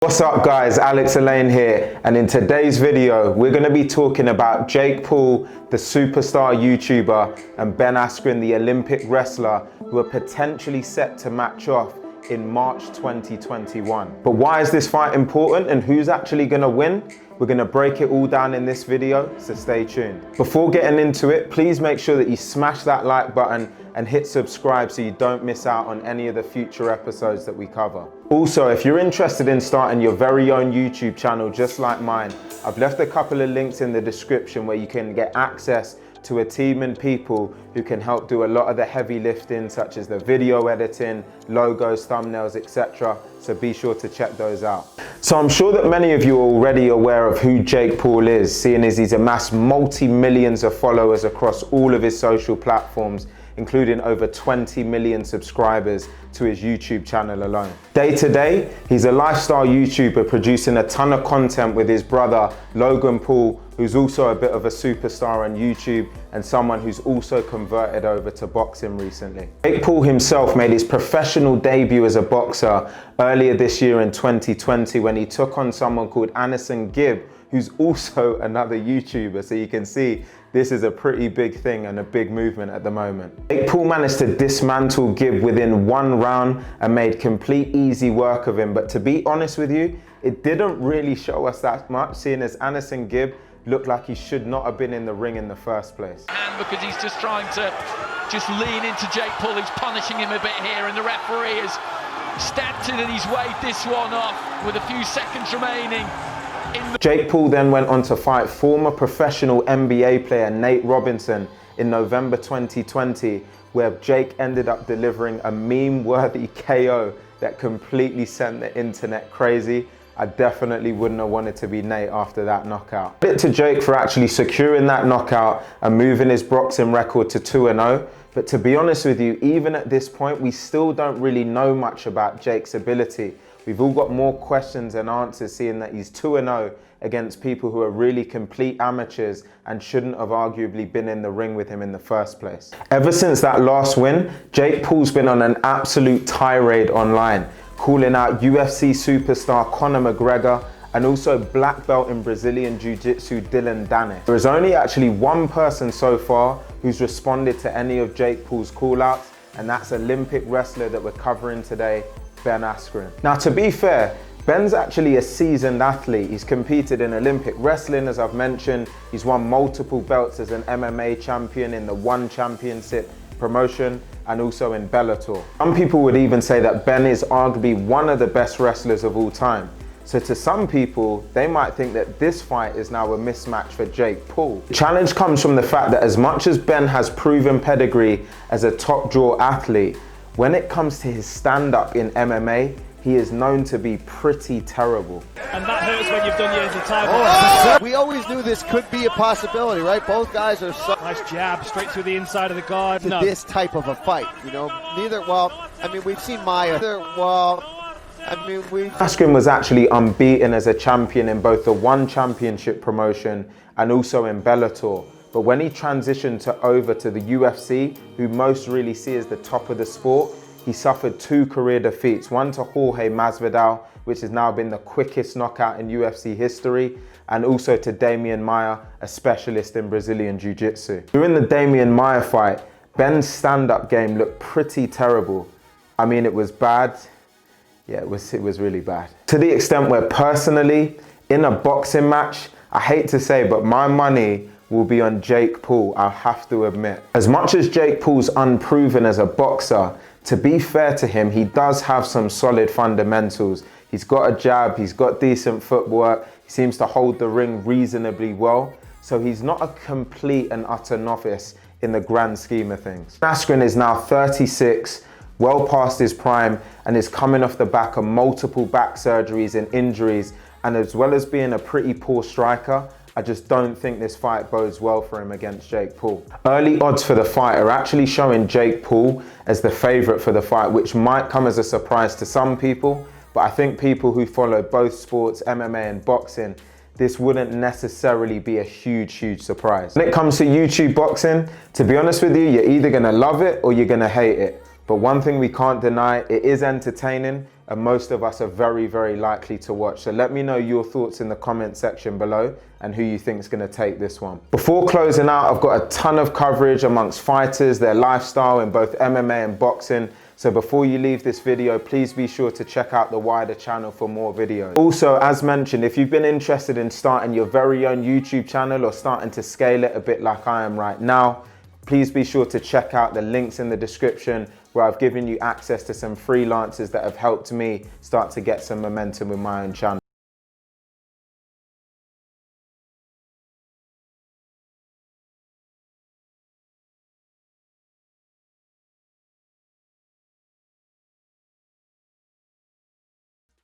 What's up guys, Alex Elaine here, and in today's video we're going to be talking about Jake Paul, the superstar YouTuber, and Ben Askren, the Olympic wrestler, who are potentially set to match off in March 2021. But why is this fight important and who's actually going to win? We're going to break it all down in this video, so stay tuned. Before getting into it, please make sure that you smash that like button and hit subscribe so you don't miss out on any of the future episodes that we cover. Also, if you're interested in starting your very own YouTube channel just like mine, I've left a couple of links in the description where you can get access to a team and people who can help do a lot of the heavy lifting, such as the video editing, logos, thumbnails, etc. So be sure to check those out. So I'm sure that many of you are already aware of who Jake Paul is, seeing as he's amassed multi-millions of followers across all of his social platforms, including over 20 million subscribers to his YouTube channel alone. Day to day, he's a lifestyle YouTuber producing a ton of content with his brother, Logan Paul, who's also a bit of a superstar on YouTube and someone who's also converted over to boxing recently. Jake Paul himself made his professional debut as a boxer earlier this year in 2020 when he took on someone called Anderson Gibb, who's also another YouTuber. So you can see this is a pretty big thing and a big movement at the moment. Jake Paul managed to dismantle Gibb within one round and made complete easy work of him. But to be honest with you, it didn't really show us that much, seeing as Anderson Gibb looked like he should not have been in the ring in the first place. And because he's just trying to lean into Jake Paul, he's punishing him a bit here, and the referee has stepped in and he's weighed this one off with a few seconds remaining. Jake Paul then went on to fight former professional NBA player Nate Robinson in November 2020, where Jake ended up delivering a meme-worthy KO that completely sent the internet crazy. I definitely wouldn't have wanted to be Nate after that knockout. Credit to Jake for actually securing that knockout and moving his boxing record to 2-0. But to be honest with you, even at this point, we still don't really know much about Jake's ability. We've all got more questions than answers, seeing that he's 2-0 against people who are really complete amateurs and shouldn't have arguably been in the ring with him in the first place. Ever since that last win, Jake Paul's been on an absolute tirade online, calling out UFC superstar Conor McGregor and also black belt in Brazilian Jiu-Jitsu Dylan Danis. There is only actually one person so far who's responded to any of Jake Paul's call-outs, and that's Olympic wrestler that we're covering today, Ben Askren. Now, to be fair, Ben's actually a seasoned athlete. He's competed in Olympic wrestling, as I've mentioned. He's won multiple belts as an MMA champion in the One Championship promotion and also in Bellator. Some people would even say that Ben is arguably one of the best wrestlers of all time. So to some people, they might think that this fight is now a mismatch for Jake Paul. The challenge comes from the fact that as much as Ben has proven pedigree as a top draw athlete, when it comes to his stand-up in MMA, he is known to be pretty terrible. And that hurts when you've done years of time. We always knew this could be a possibility, right? Both guys are so Nice jab straight through the inside of the guard. this type of a fight, you know. We've seen Maya. Askren was actually unbeaten as a champion in both the One Championship promotion and also in Bellator. But when he transitioned over to the UFC, who most really see as the top of the sport, he suffered two career defeats, one to Jorge Masvidal, which has now been the quickest knockout in UFC history, and also to Damian Maia, a specialist in Brazilian Jiu-Jitsu. During the Damian Maia fight, Ben's stand-up game looked pretty terrible. I mean, it was bad. Yeah, it was really bad. To the extent where personally, in a boxing match, I hate to say, but my money will be on Jake Paul, I'll have to admit. As much as Jake Paul's unproven as a boxer, to be fair to him, he does have some solid fundamentals. He's got a jab, he's got decent footwork, he seems to hold the ring reasonably well, so he's not a complete and utter novice in the grand scheme of things. Askren is now 36, well past his prime, and is coming off the back of multiple back surgeries and injuries, and as well as being a pretty poor striker, I just don't think this fight bodes well for him against Jake Paul. Early odds for the fight are actually showing Jake Paul as the favourite for the fight, which might come as a surprise to some people, but I think people who follow both sports, MMA and boxing, this wouldn't necessarily be a huge surprise. When it comes to YouTube boxing, to be honest with you, you're either gonna love it or you're gonna hate it. But one thing we can't deny, it is entertaining, and most of us are very, very likely to watch. So let me know your thoughts in the comment section below and who you think is going to take this one. Before closing out, I've got a ton of coverage amongst fighters, their lifestyle in both MMA and boxing. So before you leave this video, please be sure to check out the wider channel for more videos. Also, as mentioned, if you've been interested in starting your very own YouTube channel or starting to scale it a bit like I am right now, please be sure to check out the links in the description where I've given you access to some freelancers that have helped me start to get some momentum with my own channel.